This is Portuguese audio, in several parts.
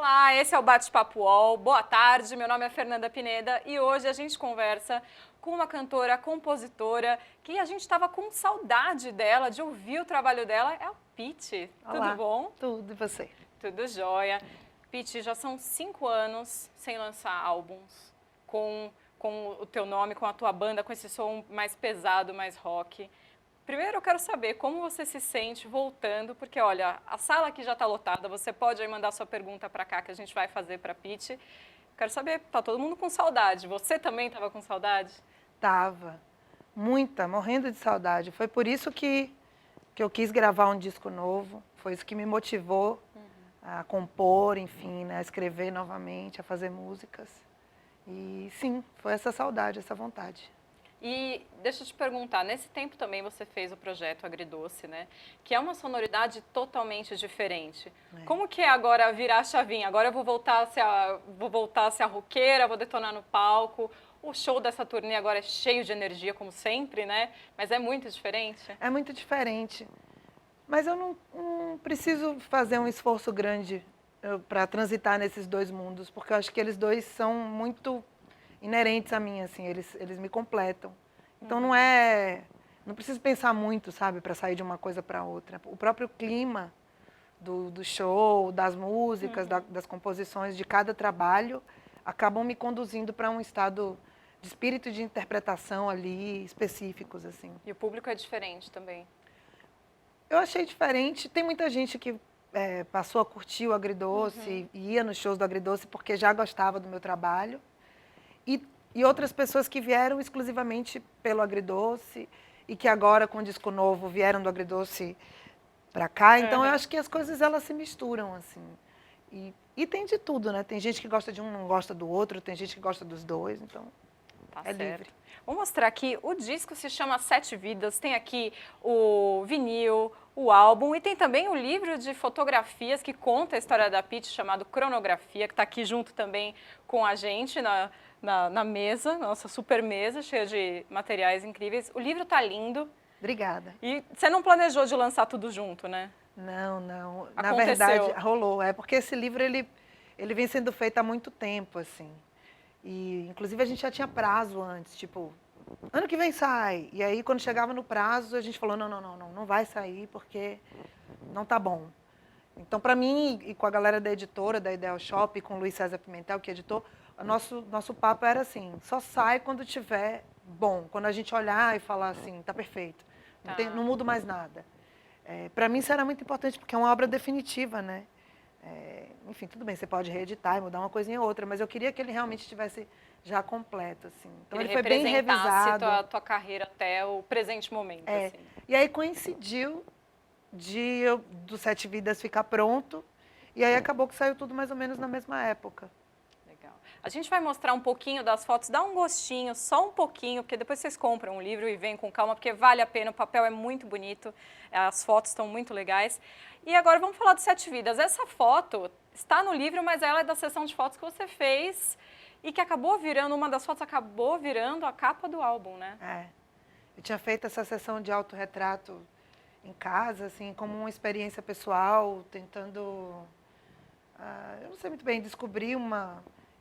Olá, esse é o Bate-Papo UOL. Boa tarde, meu nome é Fernanda Pineda e hoje a gente conversa com uma cantora, compositora, que a gente estava com saudade dela, de ouvir o trabalho dela, é a Pitty. Olá, Tudo bom? tudo, e você? Tudo jóia. Pitty, já são 5 anos sem lançar álbuns com o teu nome, com a tua banda, com esse som mais pesado, mais rock. Primeiro eu quero saber como você se sente voltando, porque olha, a sala aqui já está lotada, você pode aí mandar sua pergunta para cá que a gente vai fazer para a Pitty. Quero saber, tá todo mundo com saudade, você também estava com saudade? Tava, muita, morrendo de saudade. Foi por isso que eu quis gravar um disco novo, foi isso que me motivou a compor, enfim, né, a escrever novamente, a fazer músicas. E sim, foi essa saudade, essa vontade. E deixa eu te perguntar, nesse tempo também você fez o projeto Agridoce, né? Que é uma sonoridade totalmente diferente. Como que é agora virar a chavinha? Agora eu vou voltar a ser a roqueira, vou detonar no palco. O show dessa turnê agora é cheio de energia, como sempre, né? Mas é muito diferente. É muito diferente, mas eu não preciso fazer um esforço grande para transitar nesses dois mundos, porque eu acho que eles dois são muito inerentes a mim, assim, eles me completam. Então não preciso pensar muito, sabe, para sair de uma coisa para outra. O próprio clima do show, das músicas, das composições, de cada trabalho, acabam me conduzindo para um estado de espírito de interpretação ali, específicos, assim. E o público é diferente também. Eu achei diferente. Tem muita gente que passou a curtir o Agridoce e ia nos shows do Agridoce porque já gostava do meu trabalho. E outras pessoas que vieram exclusivamente pelo Agridoce e que agora, com o disco novo, vieram do Agridoce para cá. Então, eu acho que as coisas elas se misturam, assim. E tem de tudo, né? Tem gente que gosta de um, não gosta do outro, tem gente que gosta dos dois, então Tá é certo. livre. Vou mostrar aqui, o disco se chama Sete Vidas, tem aqui o vinil, o álbum e tem também o livro de fotografias que conta a história da Pitty, chamado Cronografia, que está aqui junto também com a gente na mesa, nossa super mesa, cheia de materiais incríveis. O livro tá lindo. Obrigada. E você não planejou de lançar tudo junto, né? Não, não. Na Aconteceu. verdade, rolou. É porque esse livro, ele vem sendo feito há muito tempo, assim. E, inclusive, a gente já tinha prazo antes, tipo, ano que vem sai. E aí, quando chegava no prazo, a gente falou, não vai sair porque não tá bom. Então, para mim, e com a galera da editora, da Ideal Shop, e com o Luiz César Pimentel, que editou, nosso papo era assim, só sai quando tiver bom. Quando a gente olhar e falar assim, tá perfeito. Não mudo mais nada. Para mim, isso era muito importante, porque é uma obra definitiva, né? Enfim, tudo bem, você pode reeditar e mudar uma coisinha ou outra, mas eu queria que ele realmente estivesse já completo, assim. Então ele foi bem revisado. A tua carreira até o presente momento, assim. E aí coincidiu do Sete Vidas ficar pronto, e aí acabou que saiu tudo mais ou menos na mesma época. Legal. A gente vai mostrar um pouquinho das fotos, dá um gostinho, só um pouquinho, porque depois vocês compram um livro e vêm com calma, porque vale a pena, o papel é muito bonito, as fotos estão muito legais. E agora vamos falar do Sete Vidas. Essa foto está no livro, mas ela é da sessão de fotos que você fez e que acabou virando, uma das fotos acabou virando a capa do álbum, né? Eu tinha feito essa sessão de autorretrato em casa, assim, como uma experiência pessoal, tentando, eu não sei muito bem,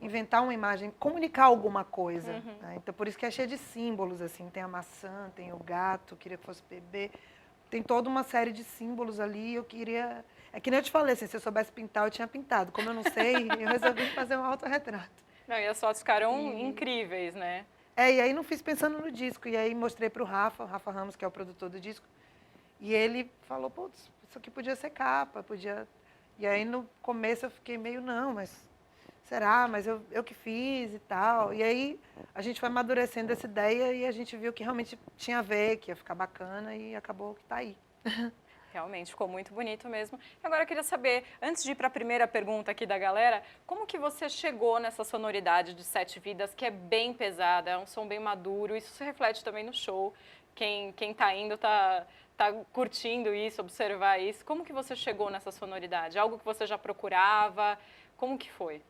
inventar uma imagem, comunicar alguma coisa. Né? Então, por isso que é cheio de símbolos, assim, tem a maçã, tem o gato, queria que fosse bebê. Tem toda uma série de símbolos ali, eu queria... É que nem eu te falei, assim, se eu soubesse pintar, eu tinha pintado. Como eu não sei, eu resolvi fazer um autorretrato. Não, e as fotos ficaram incríveis, né? E aí não fiz pensando no disco. E aí mostrei para o Rafa Ramos, que é o produtor do disco. E ele falou, putz, isso aqui podia ser capa, podia... E aí no começo eu fiquei meio, não, mas será? Mas eu que fiz e tal. E aí a gente foi amadurecendo essa ideia e a gente viu que realmente tinha a ver, que ia ficar bacana e acabou que está aí. Realmente, ficou muito bonito mesmo. E agora eu queria saber, antes de ir para a primeira pergunta aqui da galera, como que você chegou nessa sonoridade de Sete Vidas, que é bem pesada, é um som bem maduro, isso se reflete também no show. Quem tá indo tá curtindo isso, observar isso. Como que você chegou nessa sonoridade? Algo que você já procurava? Como que foi?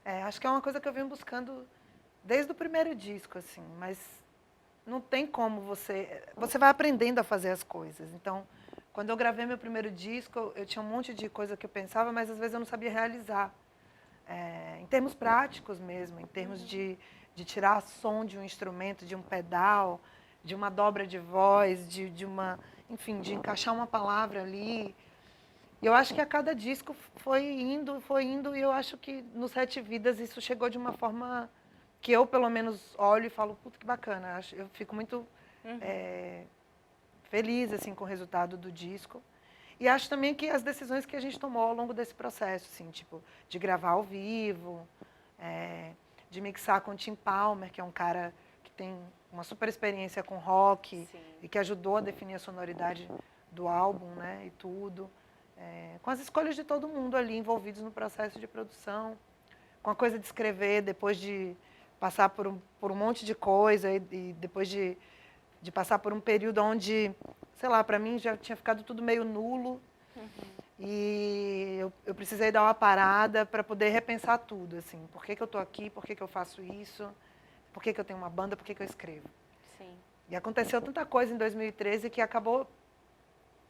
Acho que é uma coisa que eu venho buscando desde o primeiro disco, assim, mas não tem como você vai aprendendo a fazer as coisas. Então, quando eu gravei meu primeiro disco, eu tinha um monte de coisa que eu pensava, mas às vezes eu não sabia realizar. em termos práticos mesmo, em termos de tirar som de um instrumento, de um pedal, de uma dobra de voz, enfim, de encaixar uma palavra ali. E eu acho que a cada disco foi indo, e eu acho que no Sete Vidas isso chegou de uma forma que eu, pelo menos, olho e falo, puta, que bacana. Eu fico muito feliz assim, com o resultado do disco. E acho também que as decisões que a gente tomou ao longo desse processo, assim, tipo, de gravar ao vivo, de mixar com o Tim Palmer, que é um cara que tem uma super experiência com rock. Sim. E que ajudou a definir a sonoridade do álbum, né, e tudo. Com as escolhas de todo mundo ali envolvidos no processo de produção, com a coisa de escrever depois de passar por um monte de coisa e depois de passar por um período onde, sei lá, para mim já tinha ficado tudo meio nulo. E eu precisei dar uma parada para poder repensar tudo, assim, por que eu estou aqui, por que eu faço isso, por que eu tenho uma banda, por que eu escrevo. Sim. E aconteceu tanta coisa em 2013 que acabou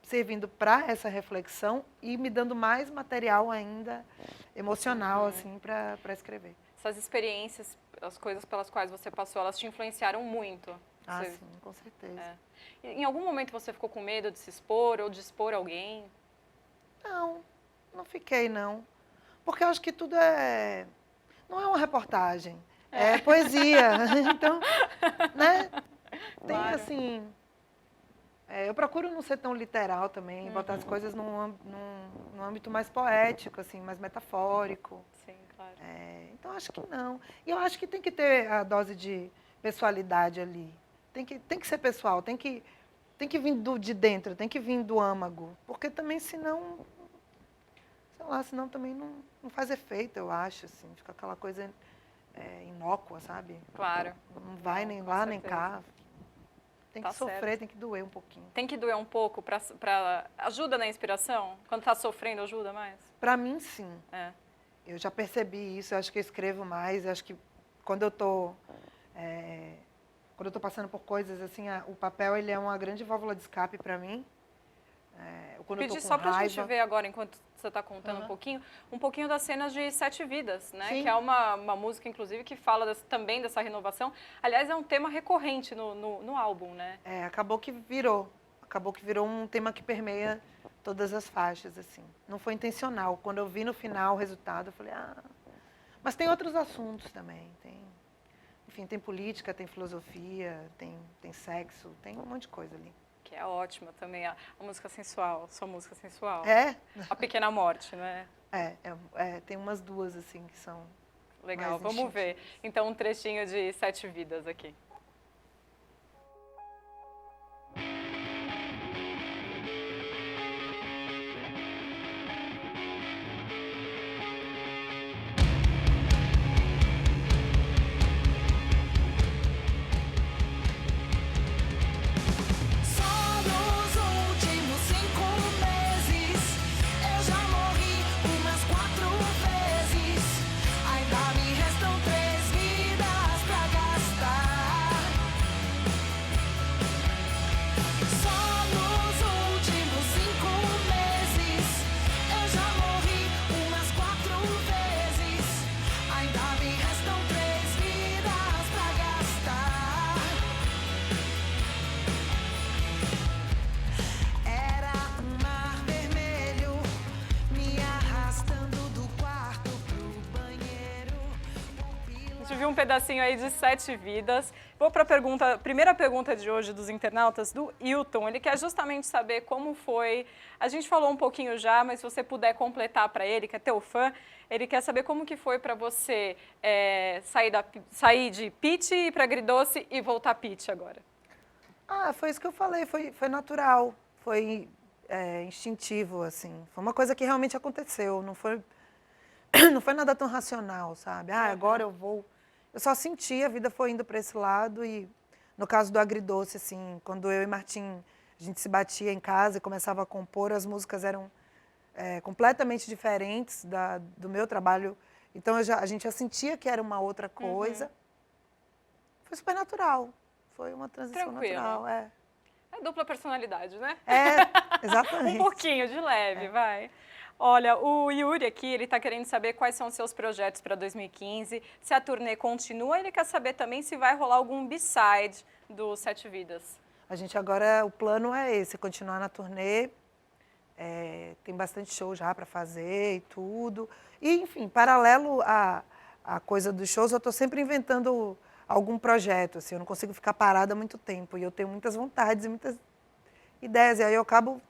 servindo para essa reflexão e me dando mais material ainda emocional, assim, para escrever. Essas experiências, as coisas pelas quais você passou, elas te influenciaram muito? Sim, com certeza. Em algum momento você ficou com medo de se expor ou de expor alguém? Não fiquei, não. Porque eu acho que tudo não é uma reportagem, é poesia. Então, né? Tem, claro. Assim... eu procuro não ser tão literal também, botar as coisas num âmbito mais poético, assim, mais metafórico. Sim, claro. Então, acho que não. E eu acho que tem que ter a dose de pessoalidade ali. Tem que ser pessoal, tem que vir de dentro, tem que vir do âmago. Porque também, senão, sei lá, senão também não faz efeito, eu acho, assim. Fica aquela coisa inócua, sabe? Claro. Não vai nem lá, nem cá. Tem que sofrer, certo. Tem que doer um pouquinho. Tem que doer um pouco para ajuda na inspiração? Quando está sofrendo, ajuda mais? Para mim, sim. Eu já percebi isso, eu acho que eu escrevo mais, eu acho que quando eu estou passando por coisas assim, o papel ele é uma grande válvula de escape para mim. Quando Pedi só para a gente ver agora, enquanto você está contando um pouquinho das cenas de Sete Vidas, né? Sim. Que é uma música, inclusive, que fala também dessa renovação. Aliás, é um tema recorrente no álbum, né? Acabou que virou um tema que permeia todas as faixas, assim. Não foi intencional. Quando eu vi no final o resultado, eu falei, mas tem outros assuntos também. Enfim, tem política, tem filosofia, tem sexo, tem um monte de coisa ali. Que é ótima também, a música sensual, sua música sensual. A Pequena Morte, né? Tem umas duas, assim, que são legal, vamos ver. Então, um trechinho de Sete Vidas aqui. Um pedacinho aí de Sete Vidas. Vou para a primeira pergunta de hoje dos internautas, do Hilton. Ele quer justamente saber como foi. A gente falou um pouquinho já, mas se você puder completar para ele, que é teu fã, ele quer saber como que foi para você sair de Pitty e ir para Agridoce e voltar Pitty agora. Foi isso que eu falei, foi natural, foi instintivo, assim. Foi uma coisa que realmente aconteceu, não foi nada tão racional, sabe? Agora eu vou... Eu só senti, a vida foi indo para esse lado e, no caso do Agridoce, assim, quando eu e Martim, a gente se batia em casa e começava a compor, as músicas eram completamente diferentes do meu trabalho. Então, a gente já sentia que era uma outra coisa. Foi super natural, foi uma transição natural. É dupla personalidade, né? Exatamente. Um pouquinho, de leve, vai. Olha, o Yuri aqui, ele está querendo saber quais são os seus projetos para 2015, se a turnê continua, ele quer saber também se vai rolar algum B-side do Sete Vidas. A gente agora, o plano é esse, continuar na turnê. Tem bastante show já para fazer e tudo. E, enfim, paralelo à coisa dos shows, eu estou sempre inventando algum projeto. Assim, eu não consigo ficar parada há muito tempo. E eu tenho muitas vontades e muitas ideias. E aí eu acabo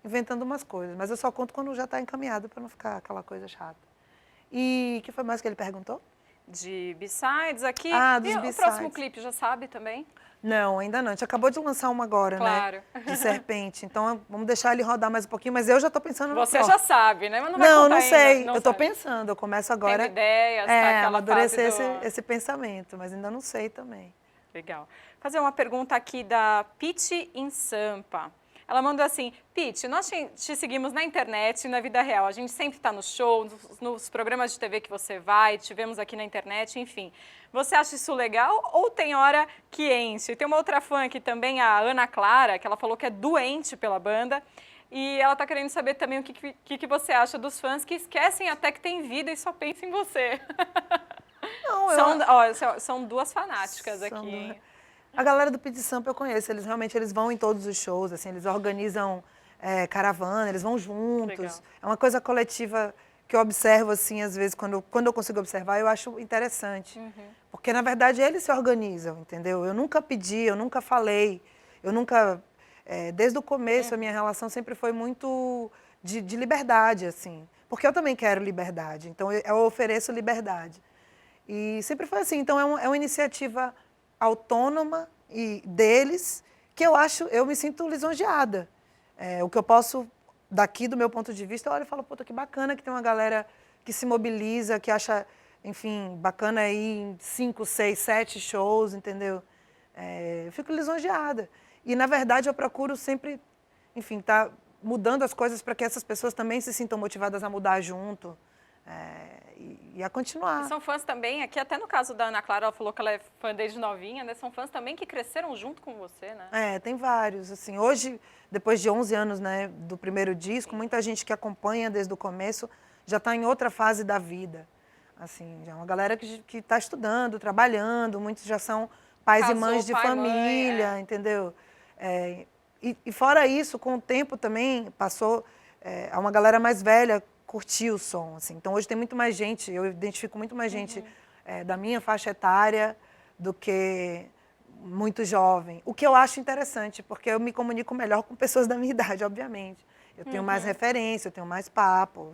inventando umas coisas. Mas eu só conto quando já está encaminhado, para não ficar aquela coisa chata. E o que foi mais que ele perguntou? De B-sides aqui. Dos e B-sides. O próximo clipe, já sabe também? Não, ainda não. A gente acabou de lançar uma agora, claro. né? De Serpente. Então, vamos deixar ele rodar mais um pouquinho. Mas eu já estou pensando no Você já sabe, né? Mas não vai não, contar não sei. ainda, não eu estou sabe. pensando. Eu começo agora. Tendo ideias, tá? Aquela amadurecer fase esse pensamento. Mas ainda não sei também. Legal. Fazer uma pergunta aqui da Pete em Sampa. Ela mandou assim: Pete, nós te seguimos na internet e na vida real. A gente sempre está no show, nos programas de TV que você vai, te vemos aqui na internet, enfim. Você acha isso legal ou tem hora que enche? Tem uma outra fã aqui também, a Ana Clara, que ela falou que é doente pela banda. E ela está querendo saber também o que você acha dos fãs que esquecem até que tem vida e só pensam em você. Não, são duas fanáticas aqui, hein? A galera do Pit Sampa eu conheço, eles realmente vão em todos os shows, assim, eles organizam caravana, eles vão juntos. Legal. É uma coisa coletiva que eu observo, assim, às vezes, quando eu consigo observar, eu acho interessante. Porque, na verdade, eles se organizam, entendeu? Eu nunca pedi, eu nunca falei, eu nunca... desde o começo, a minha relação sempre foi muito de liberdade, assim. Porque eu também quero liberdade, então eu ofereço liberdade. E sempre foi assim, então é uma iniciativa autônoma e deles, que eu me sinto lisonjeada. O que eu posso, daqui do meu ponto de vista, eu olho e falo, puta, que bacana que tem uma galera que se mobiliza, que acha, enfim, bacana ir em 5, 6, 7 shows, entendeu? Eu fico lisonjeada. E, na verdade, eu procuro sempre, enfim, tá mudando as coisas para que essas pessoas também se sintam motivadas a mudar junto. E a continuar. E são fãs também, aqui até no caso da Ana Clara, ela falou que ela é fã desde novinha, né? São fãs também que cresceram junto com você, né? Tem vários. Assim, hoje, depois de 11 anos, né, do primeiro disco, muita gente que acompanha desde o começo já está em outra fase da vida. Assim, já é uma galera que está estudando, trabalhando, muitos já são pais e mães de família, mãe, entendeu? E fora isso, com o tempo também passou uma galera mais velha curtir o som, assim. Então hoje tem muito mais gente, eu identifico muito mais gente da minha faixa etária do que muito jovem. O que eu acho interessante, porque eu me comunico melhor com pessoas da minha idade, obviamente. Eu tenho mais referência, eu tenho mais papo,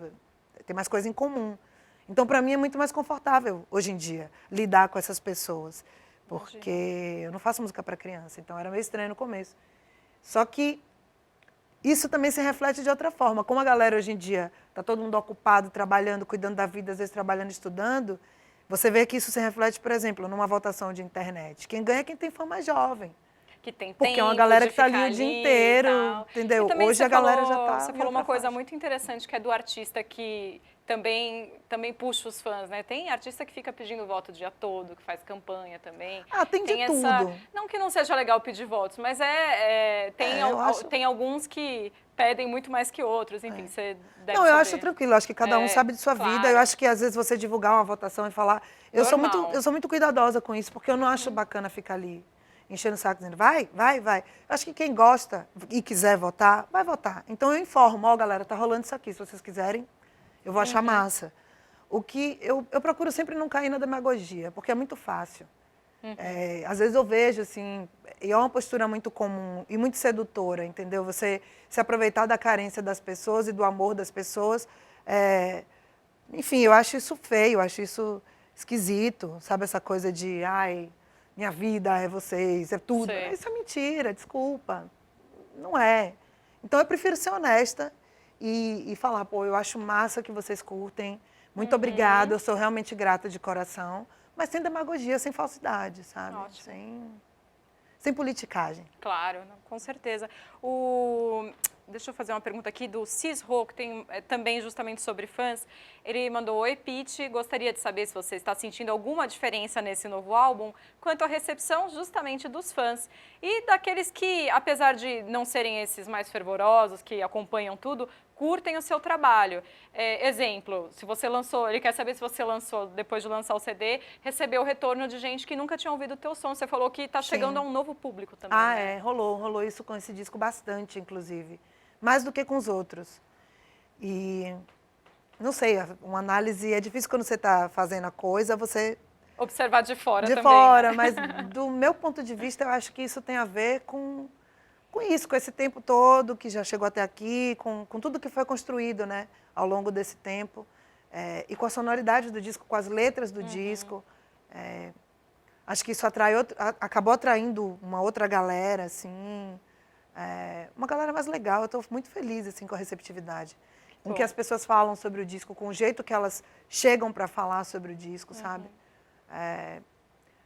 eu tenho mais coisa em comum. Então, para mim, é muito mais confortável, hoje em dia, lidar com essas pessoas. Porque eu não faço música para criança, então era meio estranho no começo. Só que isso também se reflete de outra forma. Como a galera hoje em dia está todo mundo ocupado, trabalhando, cuidando da vida, às vezes trabalhando, estudando, você vê que isso se reflete, por exemplo, numa votação de internet. Quem ganha é quem tem fã mais jovem. Que tem tempo. Porque é uma galera que está ali o dia inteiro, entendeu? Hoje a galera já está... Você falou uma coisa muito interessante, que é do artista que também puxa os fãs, né? Tem artista que fica pedindo voto o dia todo, que faz campanha também. Tem de tudo. Não que não seja legal pedir votos, mas tem alguns que pedem muito mais que outros, enfim, você deve Não, eu saber. acho tranquilo, acho que cada um sabe de sua vida. Eu acho que às vezes você divulgar uma votação e falar... Eu sou muito cuidadosa com isso, porque eu não acho bacana ficar ali enchendo o saco dizendo, vai. Eu acho que quem gosta e quiser votar, vai votar. Então eu informo, galera, tá rolando isso aqui, se vocês quiserem, eu vou achar massa. O que eu procuro sempre não cair na demagogia, porque é muito fácil. Às vezes eu vejo, assim, e é uma postura muito comum e muito sedutora, entendeu? Você se aproveitar da carência das pessoas e do amor das pessoas. Enfim, eu acho isso feio, eu acho isso esquisito, sabe? Essa coisa de, minha vida é vocês, é tudo. Sei. Isso é mentira, desculpa. Não é. Então eu prefiro ser honesta e falar, eu acho massa que vocês curtem, muito obrigada, eu sou realmente grata de coração, mas sem demagogia, sem falsidade, sabe? Ótimo. Sem politicagem. Claro, com certeza. Deixa eu fazer uma pergunta aqui do Cisro, que tem também justamente sobre fãs. Ele mandou, oi Pete, gostaria de saber se você está sentindo alguma diferença nesse novo álbum quanto à recepção justamente dos fãs e daqueles que, apesar de não serem esses mais fervorosos, que acompanham tudo, curtem o seu trabalho. Exemplo, se você lançou, ele quer saber se você lançou, depois de lançar o CD, recebeu o retorno de gente que nunca tinha ouvido o teu som. Você falou que está chegando a um novo público também, né? Rolou isso com esse disco bastante, inclusive. Mais do que com os outros. E, não sei, uma análise, é difícil quando você está fazendo a coisa, você... Observar de fora também. De fora, né? mas do meu ponto de vista, eu acho que isso tem a ver com isso, com esse tempo todo que já chegou até aqui, com tudo que foi construído, né, ao longo desse tempo, e com a sonoridade do disco, com as letras do disco. Acho que isso acabou atraindo uma outra galera, assim, uma galera mais legal. Eu estou muito feliz assim, com a receptividade. Com que as pessoas falam sobre o disco, com o jeito que elas chegam para falar sobre o disco, sabe?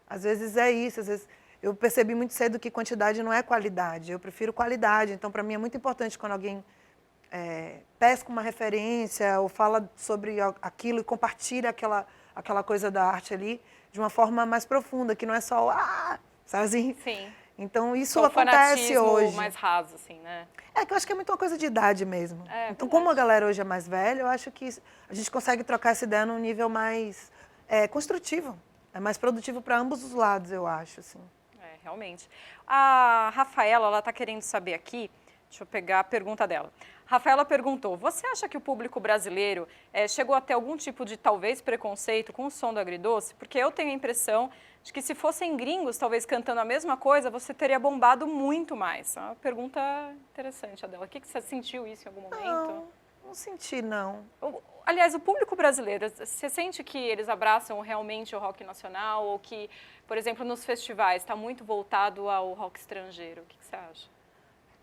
Às vezes é isso, às vezes eu percebi muito cedo que quantidade não é qualidade, eu prefiro qualidade. Então, para mim, é muito importante quando alguém pesca uma referência ou fala sobre aquilo e compartilha aquela coisa da arte ali de uma forma mais profunda, que não é só, sabe assim? Sim. Então, isso acontece hoje. Mais raso, assim, né? Que eu acho que é muito uma coisa de idade mesmo. Então, como a galera hoje é mais velha, eu acho que a gente consegue trocar essa ideia num nível mais construtivo. É mais produtivo para ambos os lados, eu acho, assim. Realmente. A Rafaela, ela está querendo saber aqui, deixa eu pegar a pergunta dela. Rafaela perguntou, você acha que o público brasileiro chegou a ter algum tipo de, talvez, preconceito com o som do Agridoce? Porque eu tenho a impressão de que se fossem gringos, talvez, cantando a mesma coisa, você teria bombado muito mais. É uma pergunta interessante a dela. O que você sentiu isso em algum momento? Não senti, não. Aliás, o público brasileiro, você sente que eles abraçam realmente o rock nacional ou que, por exemplo, nos festivais está muito voltado ao rock estrangeiro? O que você acha?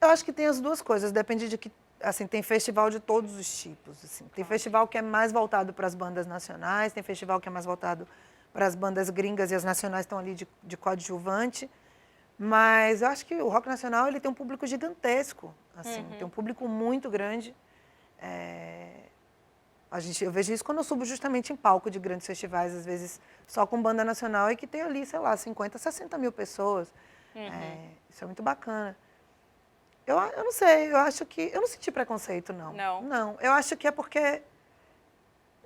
Eu acho que tem as duas coisas, depende de que, assim, tem festival de todos os tipos, assim. Tem festival que é mais voltado para as bandas nacionais, tem festival que é mais voltado para as bandas gringas e as nacionais estão ali de coadjuvante, mas eu acho que o rock nacional ele tem um público gigantesco, assim, tem um público muito grande. Eu vejo isso quando eu subo justamente em palco de grandes festivais, às vezes só com banda nacional, e que tem ali, sei lá, 50, 60 mil pessoas. Isso é muito bacana. Eu não sei, eu acho que... Eu não senti preconceito, não. Não, eu acho que é porque...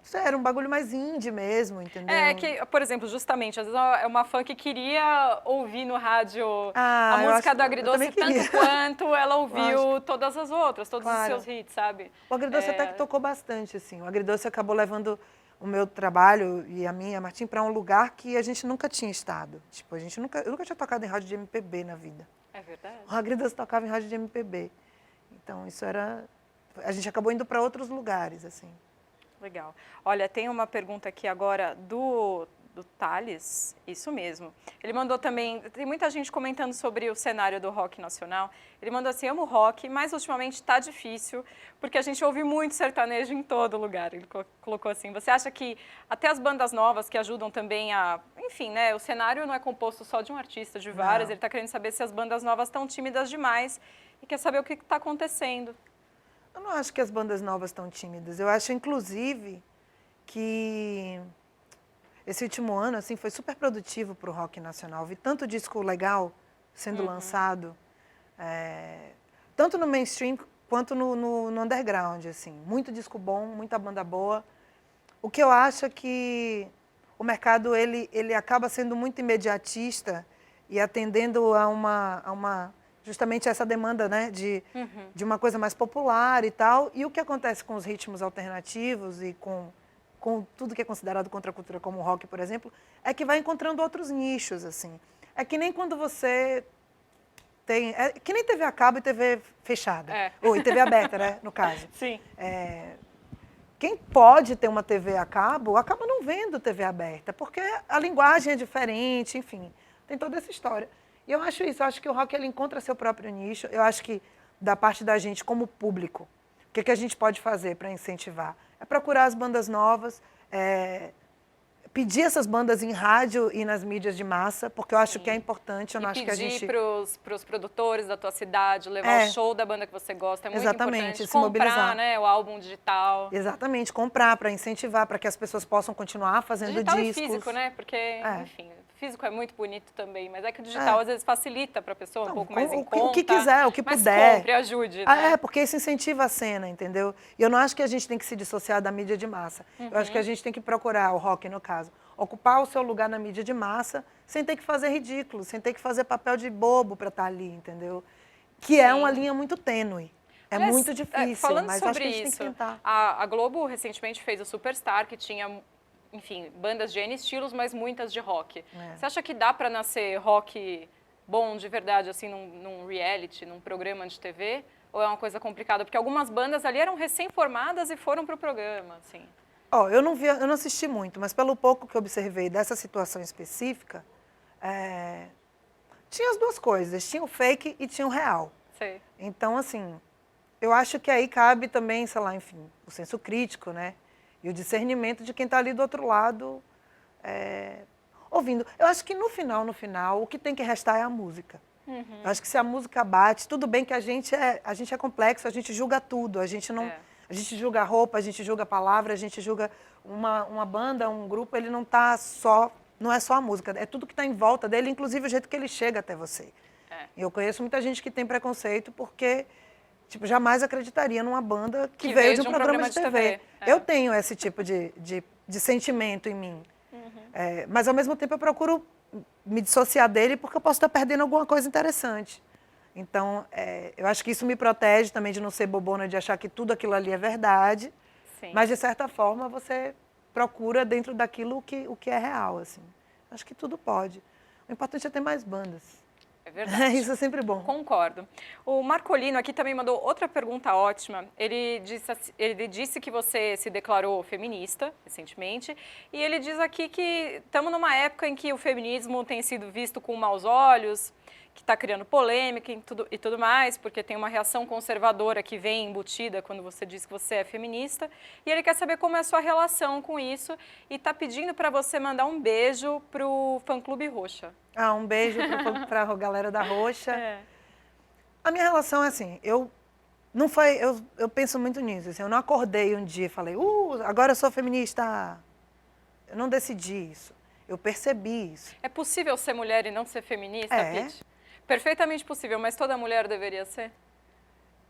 Isso era um bagulho mais indie mesmo, entendeu? Que, por exemplo, justamente, às vezes é uma fã que queria ouvir no rádio a música do Agridoce tanto quanto ela ouviu todas as outras, todos os seus hits, sabe? O Agridoce até que tocou bastante, assim. O Agridoce acabou levando o meu trabalho e a minha, a Martim, para um lugar que a gente nunca tinha estado. Tipo, eu nunca tinha tocado em rádio de MPB na vida. É verdade. O Agridoce tocava em rádio de MPB. Então, isso era... A gente acabou indo para outros lugares, assim. Legal. Olha, tem uma pergunta aqui agora do Thales, isso mesmo. Ele mandou também, tem muita gente comentando sobre o cenário do rock nacional. Ele mandou assim, amo rock, mas ultimamente está difícil, porque a gente ouve muito sertanejo em todo lugar. Ele colocou assim, você acha que até as bandas novas que ajudam também a... Enfim, né, o cenário não é composto só de um artista, de várias. Ele está querendo saber se as bandas novas estão tímidas demais e quer saber o que está acontecendo. Eu não acho que as bandas novas estão tímidas. Eu acho, inclusive, que esse último ano assim, foi super produtivo para o rock nacional. Vi tanto disco legal sendo lançado, tanto no mainstream quanto no underground. Assim. Muito disco bom, muita banda boa. O que eu acho é que o mercado ele acaba sendo muito imediatista e atendendo a uma justamente essa demanda, né, de uma coisa mais popular e tal. E o que acontece com os ritmos alternativos e com tudo que é considerado contracultura, como o rock, por exemplo, é que vai encontrando outros nichos, assim. É que nem quando você tem... É que nem TV a cabo e TV fechada. Ou e TV aberta, né, no caso. Sim. Quem pode ter uma TV a cabo, acaba não vendo TV aberta, porque a linguagem é diferente, enfim, tem toda essa história. E eu acho isso, eu acho que o rock ele encontra seu próprio nicho. Eu acho que, da parte da gente, como público, o que a gente pode fazer para incentivar? É procurar as bandas novas, pedir essas bandas em rádio e nas mídias de massa, porque eu acho que é importante. Eu não acho que a gente... pedir para os produtores da tua cidade, levar o show da banda que você gosta, é muito importante. Se mobilizar. Né, o álbum digital. Exatamente, comprar para incentivar, para que as pessoas possam continuar fazendo digital discos. E físico, né? Porque, enfim... físico é muito bonito também, mas é que o digital às vezes facilita para a pessoa um pouco mais em conta. O que quiser, o que mas puder. compre, ajude, né? Porque isso incentiva a cena, entendeu? E eu não acho que a gente tem que se dissociar da mídia de massa. Eu acho que a gente tem que procurar, o rock no caso, ocupar o seu lugar na mídia de massa sem ter que fazer ridículo, sem ter que fazer papel de bobo para estar ali, entendeu? Que é uma linha muito tênue. É Aliás, muito difícil, mas sobre acho que a gente isso, tem que tentar. A Globo recentemente fez o Superstar, que tinha, enfim, bandas de N estilos, mas muitas de rock. Você acha que dá para nascer rock bom de verdade, assim, num reality, num programa de TV? Ou é uma coisa complicada? Porque algumas bandas ali eram recém-formadas e foram para o programa, assim. Eu não assisti muito, mas pelo pouco que eu observei dessa situação específica, tinha as duas coisas, tinha o fake e tinha o real. Sei. Então, assim, eu acho que aí cabe também, sei lá, enfim, o senso crítico, né? E o discernimento de quem está ali do outro lado, ouvindo. Eu acho que no final, o que tem que restar é a música. Eu acho que se a música bate, tudo bem que a gente é complexo, a gente julga tudo, a gente não... A gente julga roupa, a gente julga palavra, a gente julga uma banda, um grupo, ele não tá só... Não é só a música, é tudo que está em volta dele, inclusive o jeito que ele chega até você. E eu conheço muita gente que tem preconceito porque, tipo, jamais acreditaria numa banda que veio de um programa de TV. Eu tenho esse tipo de sentimento em mim. Mas, ao mesmo tempo, eu procuro me dissociar dele porque eu posso estar perdendo alguma coisa interessante. Então, eu acho que isso me protege também de não ser bobona, de achar que tudo aquilo ali é verdade. Sim. Mas, de certa forma, você procura dentro daquilo o que é real, assim. Acho que tudo pode. O importante é ter mais bandas. É verdade. Isso é sempre bom. Concordo. O Marcolino aqui também mandou outra pergunta ótima. Ele disse que você se declarou feminista recentemente. E ele diz aqui que estamos numa época em que o feminismo tem sido visto com maus olhos, que está criando polêmica e tudo mais, porque tem uma reação conservadora que vem embutida quando você diz que você é feminista. E ele quer saber como é a sua relação com isso e está pedindo para você mandar um beijo para o fã-clube Roxa. Um beijo para a galera da Roxa. A minha relação é assim, eu penso muito nisso. Assim, eu não acordei um dia e falei, agora eu sou feminista. Eu não decidi isso. Eu percebi isso. É possível ser mulher e não ser feminista, Pitty? Perfeitamente possível, mas toda mulher deveria ser?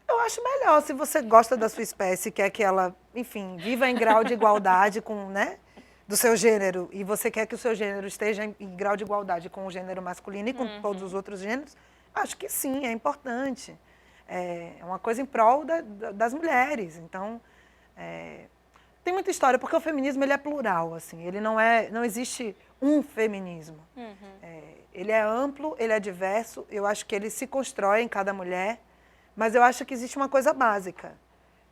Eu acho melhor, se você gosta da sua espécie, quer que ela, enfim, viva em grau de igualdade com, né, do seu gênero, e você quer que o seu gênero esteja em grau de igualdade com o gênero masculino e com todos os outros gêneros, acho que sim, é importante. É uma coisa em prol das mulheres. Então, tem muita história, porque o feminismo ele é plural, assim, ele não existe um feminismo. Ele é amplo, ele é diverso, eu acho que ele se constrói em cada mulher, mas eu acho que existe uma coisa básica,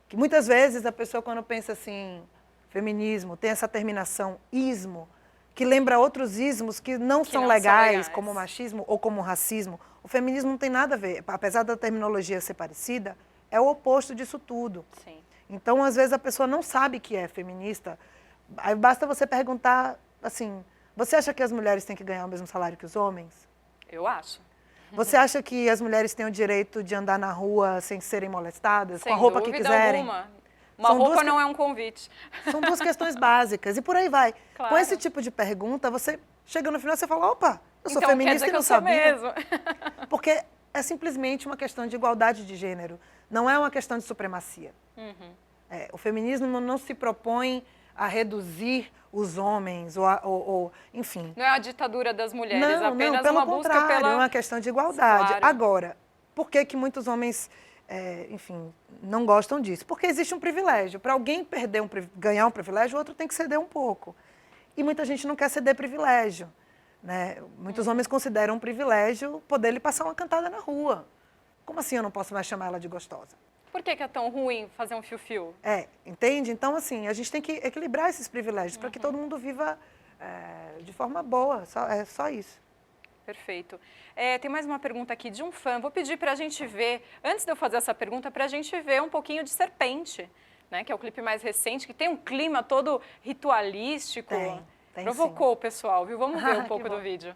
que muitas vezes a pessoa, quando pensa assim, feminismo, tem essa terminação ismo, que lembra outros ismos que não são legais, como o machismo ou como o racismo. O feminismo não tem nada a ver, apesar da terminologia ser parecida, é o oposto disso tudo. Sim. Então, às vezes, a pessoa não sabe que é feminista, aí basta você perguntar, assim, você acha que as mulheres têm que ganhar o mesmo salário que os homens? Eu acho. Você acha que as mulheres têm o direito de andar na rua sem serem molestadas, com a roupa que quiserem? Alguma. Uma roupa não é um convite. São duas questões básicas, e por aí vai. Claro. Com esse tipo de pergunta, você chega no final e você fala, opa, eu sou então, feminista e não sabia. Mesmo. Porque é simplesmente uma questão de igualdade de gênero, não é uma questão de supremacia. O feminismo não se propõe a reduzir os homens, ou enfim. Não é a ditadura das mulheres, apenas pelo uma busca pela... é uma questão de igualdade. Claro. Agora, por que muitos homens, enfim, não gostam disso? Porque existe um privilégio. Para alguém ganhar um privilégio, o outro tem que ceder um pouco. E muita gente não quer ceder privilégio. Né? Muitos homens consideram um privilégio poder lhe passar uma cantada na rua. Como assim eu não posso mais chamar ela de gostosa? Por que é tão ruim fazer um fio-fio? Entende? Então, assim, a gente tem que equilibrar esses privilégios para que todo mundo viva de forma boa. É só isso. Perfeito. Tem mais uma pergunta aqui de um fã. Vou pedir para a gente ver, antes de eu fazer essa pergunta, para a gente ver um pouquinho de Serpente, né? Que é o clipe mais recente, que tem um clima todo ritualístico. Tem Provocou o pessoal, viu? Vamos ver um pouco do vídeo.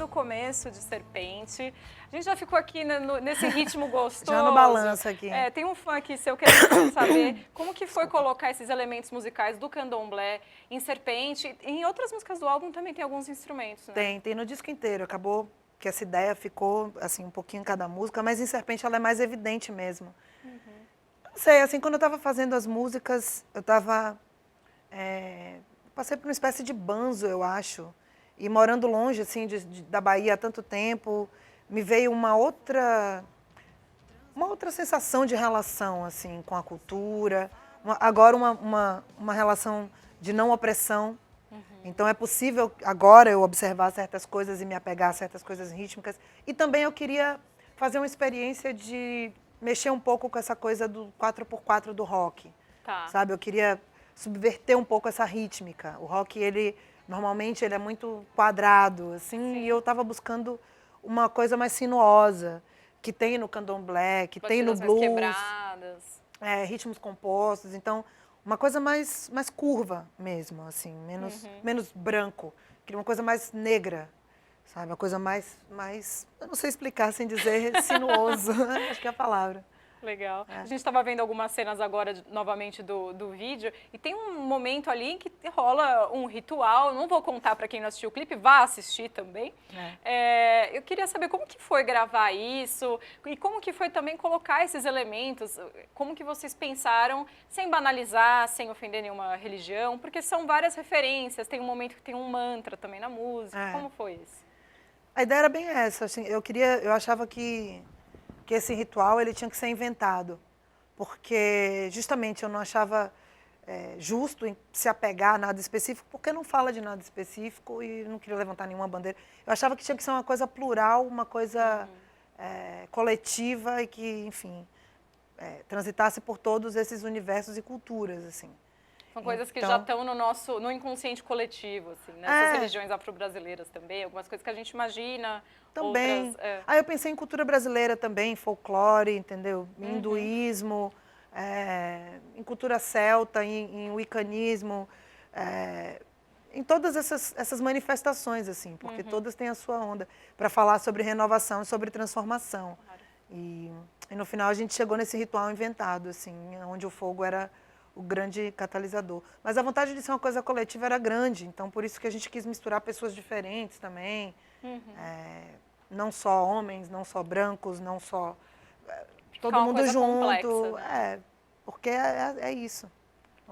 o começo de Serpente. A gente já ficou aqui nesse ritmo gostoso. Já no balanço aqui. Tem um fã aqui seu querendo saber como que foi colocar esses elementos musicais do candomblé em Serpente. Em outras músicas do álbum também tem alguns instrumentos, né? Tem no disco inteiro. Acabou que essa ideia ficou assim um pouquinho em cada música, mas em Serpente ela é mais evidente mesmo. Não sei, assim, quando eu estava fazendo as músicas, eu estava... passei por uma espécie de banzo, eu acho. E morando longe, assim, da Bahia há tanto tempo, me veio uma outra sensação de relação, assim, com a cultura. Agora uma relação de não opressão. Então é possível agora eu observar certas coisas e me apegar a certas coisas rítmicas. E também eu queria fazer uma experiência de mexer um pouco com essa coisa do 4x4 do rock. Tá. Sabe? Eu queria subverter um pouco essa rítmica. O rock, normalmente ele é muito quadrado, assim, Sim. e eu estava buscando uma coisa mais sinuosa, que tem no candomblé, que tem no blues. Quebradas. Ritmos compostos, então uma coisa mais curva mesmo, assim, menos branco, queria uma coisa mais negra, sabe? Uma coisa mais, eu não sei explicar sem dizer sinuoso, acho que é a palavra. Legal. A gente estava vendo algumas cenas agora, novamente, do vídeo, e tem um momento ali em que rola um ritual, não vou contar para quem não assistiu o clipe, vá assistir também. Eu queria saber como que foi gravar isso, e como que foi também colocar esses elementos, como que vocês pensaram, sem banalizar, sem ofender nenhuma religião, porque são várias referências, tem um momento que tem um mantra também na música, como foi isso? A ideia era bem essa, assim, eu achava que esse ritual ele tinha que ser inventado, porque justamente eu não achava justo em se apegar a nada específico, porque não fala de nada específico e não queria levantar nenhuma bandeira. Eu achava que tinha que ser uma coisa plural, uma coisa coletiva e que, enfim, transitasse por todos esses universos e culturas, assim. São coisas que já estão no inconsciente coletivo, assim, né? Essas religiões afro-brasileiras também, algumas coisas que a gente imagina. Também. Outras, Aí eu pensei em cultura brasileira também, folclore, entendeu? Hinduísmo, em cultura celta, em wiccanismo, em todas essas manifestações, assim, porque todas têm a sua onda, para falar sobre renovação e sobre transformação. Claro. E no final a gente chegou nesse ritual inventado, assim, onde o fogo era o grande catalisador. Mas a vontade de ser uma coisa coletiva era grande, então por isso que a gente quis misturar pessoas diferentes também. Não só homens, não só brancos, não só... todo mundo junto. Complexa, né? Porque é isso.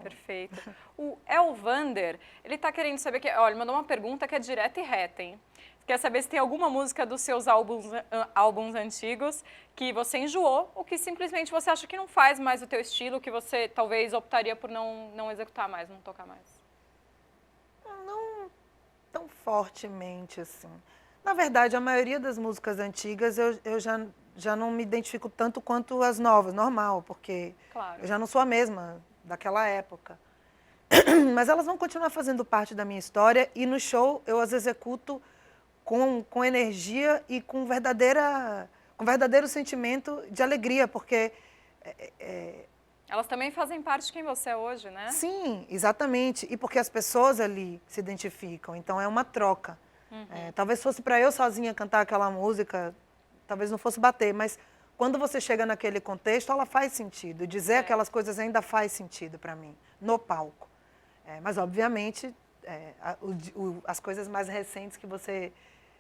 Perfeito. O Elvander, ele está querendo saber, olha, mandou uma pergunta que é direta e reta, hein? Quer saber se tem alguma música dos seus álbuns antigos que você enjoou ou que simplesmente você acha que não faz mais o teu estilo, que você talvez optaria por não executar mais, não tocar mais? Não tão fortemente assim. Na verdade, a maioria das músicas antigas eu já não me identifico tanto quanto as novas, normal, porque eu já não sou a mesma daquela época. Mas elas vão continuar fazendo parte da minha história e no show eu as executo com energia e com verdadeiro sentimento de alegria, porque... Elas também fazem parte de quem você é hoje, né? Sim, exatamente. E porque as pessoas ali se identificam, então é uma troca. Talvez fosse para eu sozinha cantar aquela música, talvez não fosse bater, mas quando você chega naquele contexto, ela faz sentido. Dizer aquelas coisas ainda faz sentido para mim, no palco. Mas, obviamente, as coisas mais recentes que você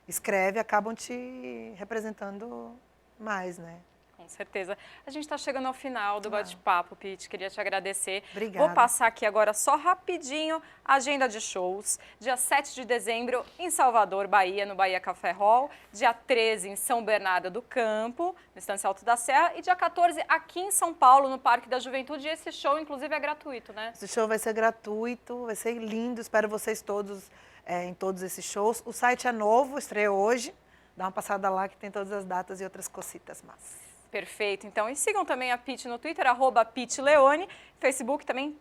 escreve acabam te representando mais, né? Com certeza. A gente está chegando ao final do bate-papo, Pitty. Queria te agradecer. Obrigada. Vou passar aqui agora só rapidinho a agenda de shows. Dia 7 de dezembro em Salvador, Bahia, no Bahia Café Hall. Dia 13 em São Bernardo do Campo, no Estância Alto da Serra. E dia 14 aqui em São Paulo, no Parque da Juventude. E esse show, inclusive, é gratuito, né? Esse show vai ser gratuito, vai ser lindo. Espero vocês todos em todos esses shows. O site é novo, estreou hoje. Dá uma passada lá que tem todas as datas e outras cocitas massas. Perfeito. Então, e sigam também a Pitty no Twitter, @PittyLeone, Facebook também,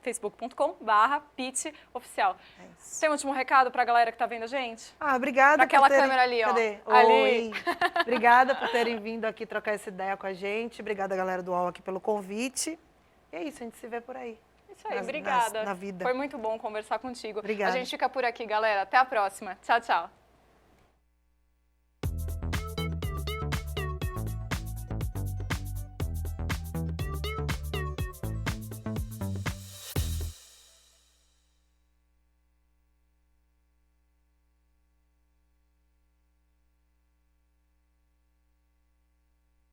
facebook.com/PittyOficial. Tem um último recado para a galera que está vendo a gente? Obrigada. Para aquela câmera ali, ó. Cadê? Ali. Oi. Obrigada por terem vindo aqui trocar essa ideia com a gente. Obrigada, galera do UOL, aqui pelo convite. E é isso, a gente se vê por aí. Isso aí, obrigada. Na vida. Foi muito bom conversar contigo. Obrigada. A gente fica por aqui, galera. Até a próxima. Tchau, tchau.